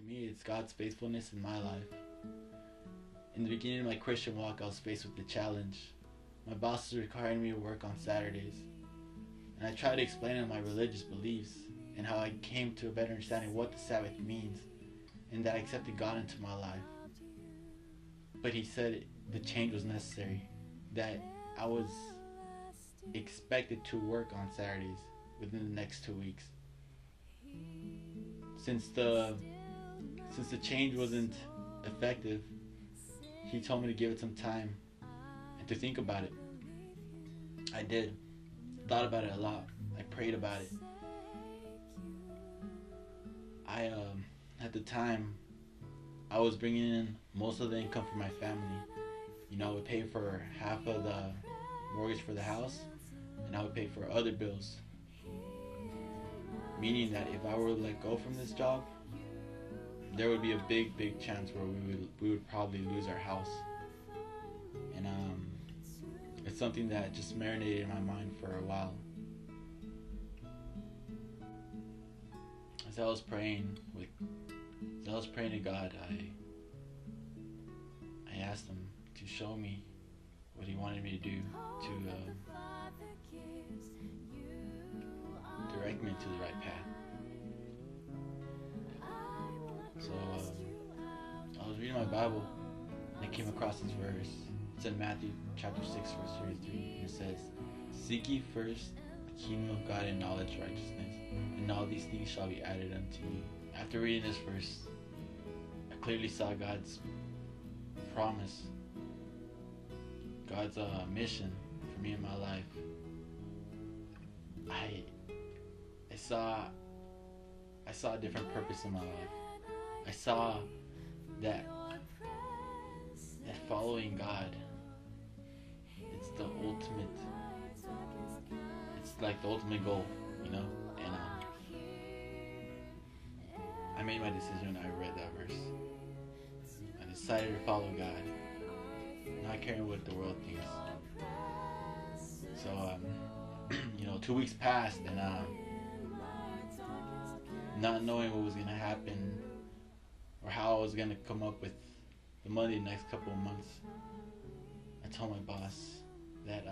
me, it's God's faithfulness in my life. In the beginning of my Christian walk, I was faced with the challenge. My boss was requiring me to work on Saturdays, and I tried to explain my religious beliefs and how I came to a better understanding of what the Sabbath means, and that I accepted God into my life. But he said the change was necessary, that I was expected to work on Saturdays within the next 2 weeks. Since the change wasn't effective, he told me to give it some time and to think about it. I did. Thought about it a lot. I prayed about it. At the time, I was bringing in most of the income for my family. I would pay for half of the mortgage for the house, and I would pay for other bills. Meaning that if I were to let go from this job, there would be a big chance where we would probably lose our house. And it's something that just marinated in my mind for a while. As I was praying to God, I asked him to show me what he wanted me to do to direct me to the right path. So I was reading my Bible and I came across this verse. It's in Matthew chapter 6 verse 33, and it says, "Seek ye first the kingdom of God and knowledge righteousness, and all these things shall be added unto you." After reading this verse, I clearly saw God's promise, God's mission for me in my life. I saw a different purpose in my life. I saw that following God, it's like the ultimate goal, And I made my decision when I read that verse. I decided to follow God, not caring what the world thinks. So 2 weeks passed, and not knowing what was going to happen or how I was going to come up with the money the next couple of months, I told my boss that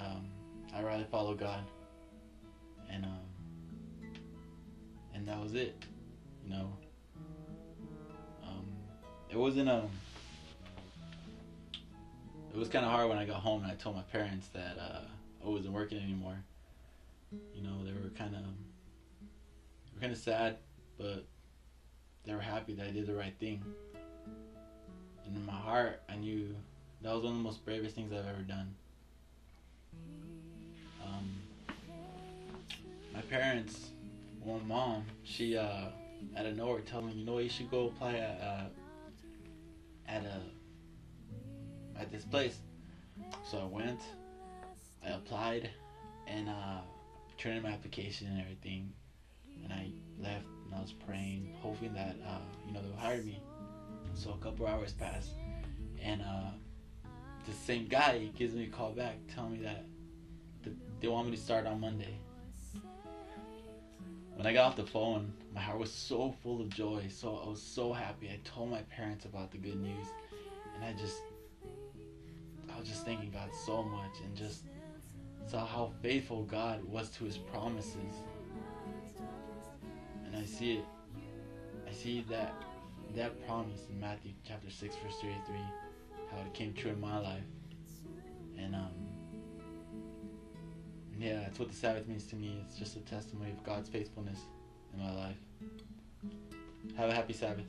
I'd rather follow God, and that was it. It wasn't it was kind of hard when I got home and I told my parents that I wasn't working anymore. They were kind of sad, but they were happy that I did the right thing. And in my heart, I knew that was one of the most bravest things I've ever done. My parents, my mom, she out of nowhere told me, you should go apply at this place. So I went, I applied, and turned in my application and everything, and I left, and I was praying, hoping that they'll hire me. So a couple hours passed, and the same guy gives me a call back telling me that they want me to start on Monday. When I got off the phone, my heart was so full of joy, so I was so happy. I told my parents about the good news, and I was just thanking God so much, and just saw how faithful God was to his promises. And I see it. I see that promise in Matthew chapter 6 verse 33, how it came true in my life. And that's what the Sabbath means to me. It's just a testimony of God's faithfulness in my life. Have a happy Sabbath.